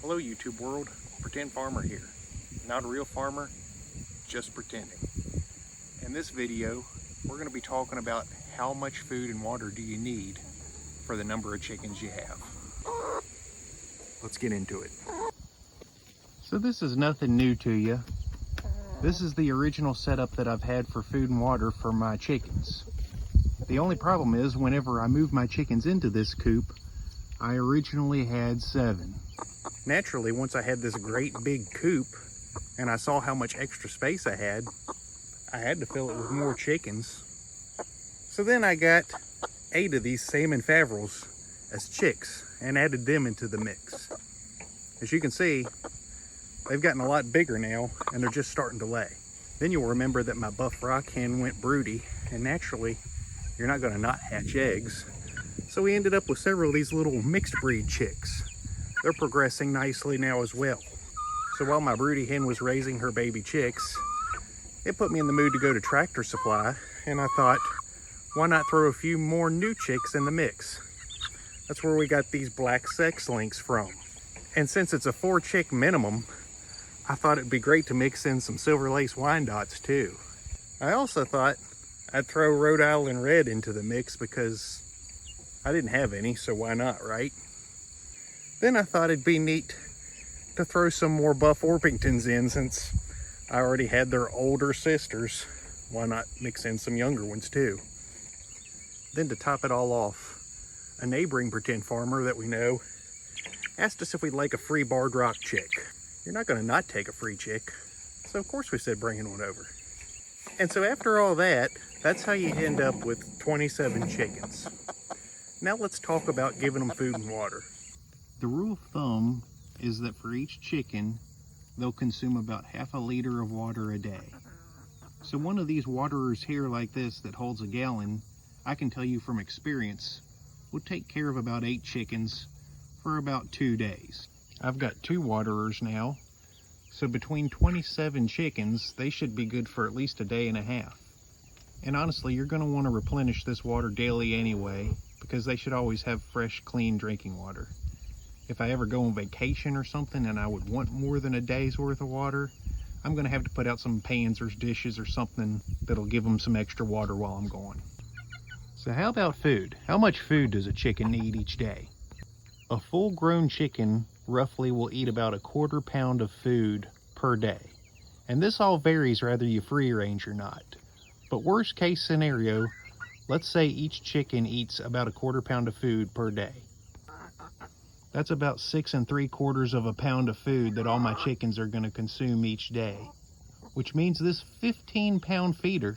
Hello YouTube world, Pretend Farmer here. Not a real farmer, just pretending. In this video, we're going to be talking about how much food and water do you need for the number of chickens you have. Let's get into it. So this is nothing new to you. This is the original setup that I've had for food and water for my chickens. The only problem is whenever I move my chickens into this coop, I originally had 7. Naturally, once I had this great big coop and I saw how much extra space I had to fill it with more chickens. So then I got 8 of these salmon favrils as chicks and added them into the mix. As you can see, they've gotten a lot bigger now and they're just starting to lay. Then you'll remember that my buff rock hen went broody, and naturally, you're not gonna not hatch eggs. So we ended up with several of these little mixed breed chicks. They're progressing nicely now as well. So while my broody hen was raising her baby chicks, it put me in the mood to go to Tractor Supply, and I thought, why not throw a few more new chicks in the mix? That's where we got these black sex links from. And since it's a 4 chick minimum, I thought it'd be great to mix in some silver lace Wyandottes too. I also thought I'd throw Rhode Island Red into the mix because I didn't have any, so why not, right? Then I thought it'd be neat to throw some more Buff Orpingtons in since I already had their older sisters. Why not mix in some younger ones too? Then to top it all off, a neighboring pretend farmer that we know asked us if we'd like a free barred rock chick. You're not gonna not take a free chick. So of course we said bringing one over. And so after all that, that's how you end up with 27 chickens. Now let's talk about giving them food and water. The rule of thumb is that for each chicken, they'll consume about ½ a liter of water a day. So one of these waterers here like this that holds a gallon, I can tell you from experience, will take care of about 8 chickens for about 2 days. I've got 2 waterers now, so between 27 chickens, they should be good for at least a day and a half. And honestly, you're going to want to replenish this water daily anyway, because they should always have fresh, clean drinking water. If I ever go on vacation or something and I would want more than a day's worth of water, I'm going to have to put out some pans or dishes or something that'll give them some extra water while I'm gone. So how about food? How much food does a chicken need each day? A full-grown chicken roughly will eat about ¼ pound of food per day. And this all varies whether you free range or not. But worst case scenario, let's say each chicken eats about ¼ pound of food per day. That's about 6 3/4 pounds of food that all my chickens are going to consume each day. Which means this 15-pound feeder,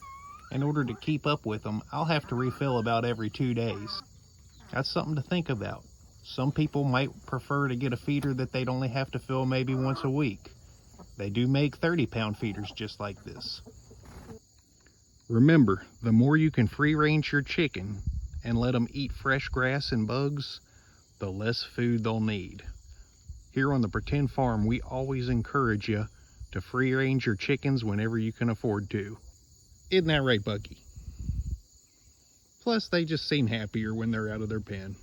in order to keep up with them, I'll have to refill about every 2 days. That's something to think about. Some people might prefer to get a feeder that they'd only have to fill maybe once a week. They do make 30-pound feeders just like this. Remember, the more you can free range your chicken and let them eat fresh grass and bugs, the less food they'll need. Here on the Pretend Farm, we always encourage you to free range your chickens whenever you can afford to. Isn't that right, Bucky? Plus, they just seem happier when they're out of their pen.